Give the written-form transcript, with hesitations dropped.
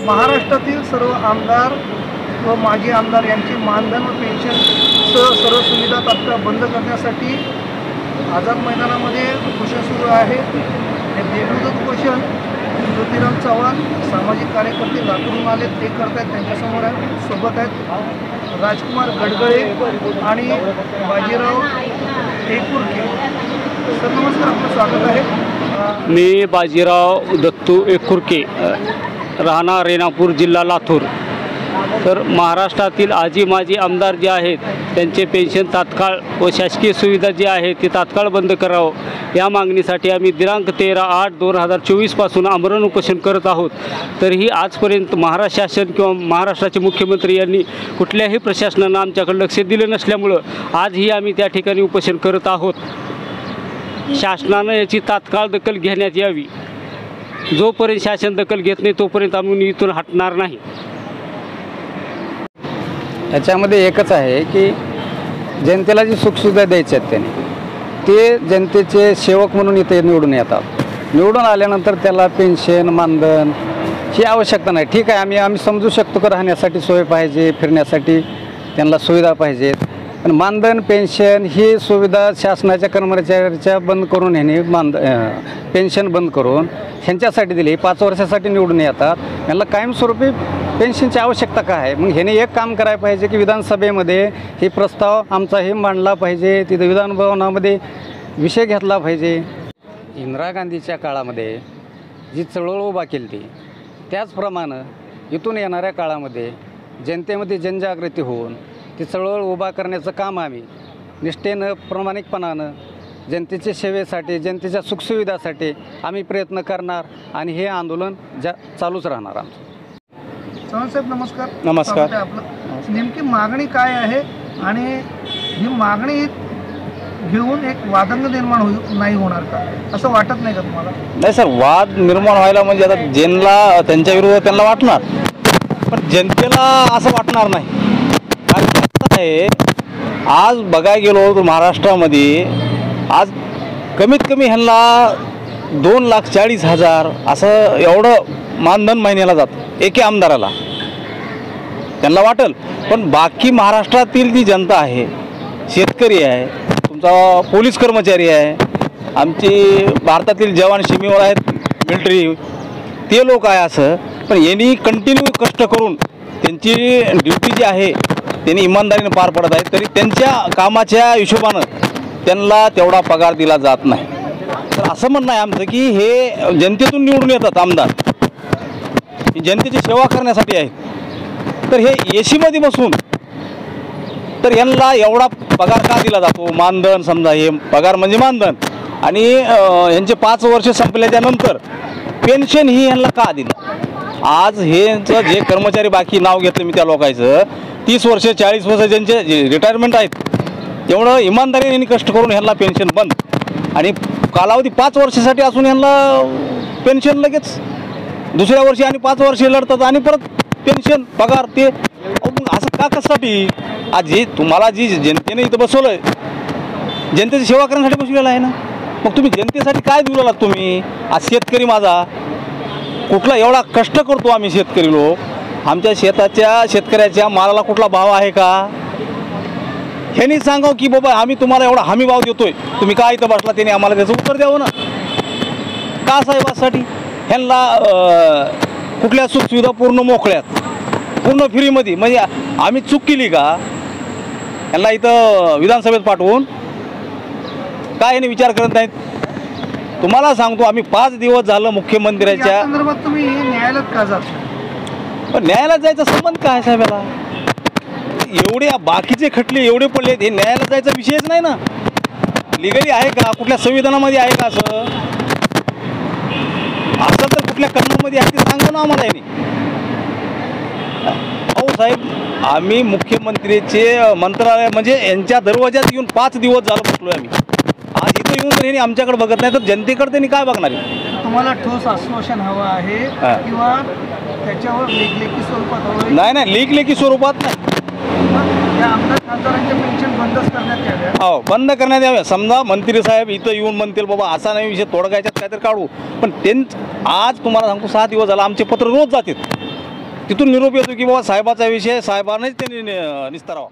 महाराष्ट्रातील सर्व आमदार व माजी आमदार यांची मानधन व पेन्शन सर्व सुविधा तात्काळ बंद करण्यासाठी आझाद मैदानामध्ये उपोषण सुरू आहे। हे बेमुदत उपोषण ज्योतिराम चव्हाण सामाजिक कार्यकर्ते लातूरून आले ते करतायत, त्यांच्यासमोर सोबत आहेत राजकुमार गडगळे आणि बाजीराव एकुरके। सर नमस्कार, आपलं स्वागत आहे। मी बाजीराव दत्तू एकुरके, राहणार रेणापूर, जिल्हा लातूर। तर महाराष्ट्रातील आजी माजी आमदार जे आहेत त्यांचे पेन्शन तात्काळ व शासकीय सुविधा जी आहे ती तात्काळ बंद करावं या मागणीसाठी आम्ही दिनांक 13/8/2024 पासून आमरण उपोषण करत आहोत। तरीही आजपर्यंत महाराष्ट्र शासन किंवा महाराष्ट्राचे मुख्यमंत्री यांनी कुठल्याही प्रशासनानं आमच्याकडे लक्ष दिलं नसल्यामुळं आजही आम्ही त्या ठिकाणी उपोषण करत आहोत। शासनानं याची तात्काळ दखल घेण्यात यावी। जोपर्यंत शासन दखल घेत नाही तोपर्यंत आम्ही इथून हटणार नाही। याच्यामध्ये एकच आहे की जनतेला जी सुखसुविधा द्यायची आहेत त्यांनी ते जनतेचे सेवक म्हणून इथे निवडून येतात। निवडून आल्यानंतर त्याला पेन्शन मानधन ही आवश्यकता नाही। ठीक आहे, आम्ही समजू शकतो की राहण्यासाठी सोय पाहिजे, फिरण्यासाठी त्यांना सुविधा पाहिजेत, पण मानधन पेन्शन ही सुविधा शासनाच्या कर्मचाऱ्याच्या बंद करून ह्यांनी पेन्शन बंद करून ह्यांच्यासाठी दिली। 5 वर्षासाठी निवडून येतात, यांना कायमस्वरूपी पेन्शनची आवश्यकता काय आहे? मग ह्याने एक काम करायला पाहिजे की विधानसभेमध्ये हे प्रस्ताव आमचा हे मांडला पाहिजे, तिथं विधानभवनामध्ये विषय घेतला पाहिजे। इंदिरा गांधीच्या काळामध्ये जी चळवळ उभा केली ती त्याचप्रमाणे इथून येणाऱ्या काळामध्ये जनतेमध्ये जनजागृती होऊन ती चळवळ उभा करण्याचं काम आम्ही निष्ठेनं प्रामाणिकपणानं जनतेच्या सेवेसाठी जनतेच्या सुखसुविधासाठी आम्ही प्रयत्न करणार आणि हे आंदोलन चालूच राहणार आमचं। चव्हाण साहेब नमस्कार। नमस्कार। आपलं नेमकी मागणी काय आहे आणि ही मागणी घेऊन एक वादंग निर्माण नाही होणार का, असं वाटत नाही का तुम्हाला? नाही सर, वाद निर्माण व्हायला म्हणजे आता ज्यांना त्यांच्या विरोधात त्यांना वाटणार, पण जनतेला असं वाटणार नाही। कारण कसं आहे, आज बघायला गेलो तर महाराष्ट्रामध्ये आज कमीत कमी ह्यांना 2,40,000 असं एवढं मानधन महिन्याला जातं एके आमदाराला, त्यांना वाटेल। पण बाकी महाराष्ट्रातील जी जनता आहे, शेतकरी आहे, तुमचा पोलीस कर्मचारी आहे, आमची भारतातील जवान सीमेवर आहेत मिलिटरी, ते लोक आहे असं, पण यांनी कंटिन्यू कष्ट करून त्यांची ड्युटी जी आहे त्यांनी इमानदारीने पार पडत आहेत, तरी त्यांच्या कामाच्या हिशोबानं त्यांना तेवढा पगार दिला जात नाही। तर असं म्हणणं आहे आमचं की हे जनतेतून निवडून येतात आमदार, जनतेची सेवा करण्यासाठी आहेत, तर हे एसीमध्ये बसून तर यांना एवढा पगार का दिला जातो? मानधन समजा हे पगार म्हणजे मानधन, आणि यांचे 5 वर्ष संपल्याच्या नंतर पेन्शन ही यांना का दिलं? आज हेंचं जे कर्मचारी बाकी नाव घेतलं मी त्या लोकांचं 30 वर्ष 40 वर्ष ज्यांचे रिटायरमेंट आहेत, एवढं इमानदारीने यांनी कष्ट करून ह्यांना पेन्शन बंद, आणि कालावधी 5 वर्षासाठी असून यांना पेन्शन लगेच दुसऱ्या वर्षी आणि 5 वर्ष लढतात आणि परत पेन्शन पगार ते असं का कशासाठी? आज जे तुम्हाला जी जनतेने इथं बसवलं आहे, जनतेची सेवा करण्यासाठी बसवलेलं आहे ना, मग तुम्ही जनतेसाठी काय देऊ लागलात तुम्ही? आज शेतकरी माझा कुठला एवढा कष्ट करतो आम्ही शेतकरी लोक, आमच्या शेतकऱ्याच्या मालाला कुठला भाव आहे का? ह्यांनी सांगावं की बाबा आम्ही तुम्हाला एवढा हमी भाव देतोय, तुम्ही काय इथं बसला, त्याने आम्हाला त्याचं उत्तर द्यावं ना। का साहेबासाठी ह्यांना कुठल्या सुखसुविधा पूर्ण मोकळ्यात पूर्ण फ्रीमध्ये, म्हणजे आम्ही चूक केली का यांना इथं विधानसभेत पाठवून? काय यांनी विचार करत नाहीत? तुम्हाला सांगतो, आम्ही 5 दिवस झालं मुख्यमंत्र्याच्या संदर्भात तुम्ही न्यायालयात का जाता? पण न्यायालयात जायचा संबंध काय साहेबाला? एवढे बाकीचे खटले एवढे पडले, हे न्यायालयात जायचा विषयच नाही ना। लिगली आहे का? कुठल्या संविधानामध्ये आहे का असं? असं तर कुठल्या कलमामध्ये आहे ते सांगा ना आम्हाला यांनी। अहो साहेब, आम्ही मुख्यमंत्रीचे मंत्रालय म्हणजे यांच्या दरवाज्यात येऊन 5 दिवस झालं बसलोय आम्ही। आज इथं येऊन जर यांनी आमच्याकडे बघत नाही तर जनतेकडे त्यांनी काय बघणार आहे? तुम्हाला ठोस आश्वासन हवं आहे किंवा त्याच्यावर लेखी स्वरूपात हवं? नाही, लेखी स्वरूपात नाही, आमदार खासदारांचे पेन्शन बंदच करण्यात याव्या। हो, बंद करण्यात याव्या। समजा मंत्री साहेब इथं येऊन म्हणतील बाबा असा नाही विषय, तोडगा याच्यात काहीतरी काढू, पण आज तुम्हाला सांगतो 6 दिवस झाला आमचे पत्र रोज जातात, तिथून निरोप येतो की बाबा साहेबाचा विषय साहेबांनाच त्यांनी निस्तरावा.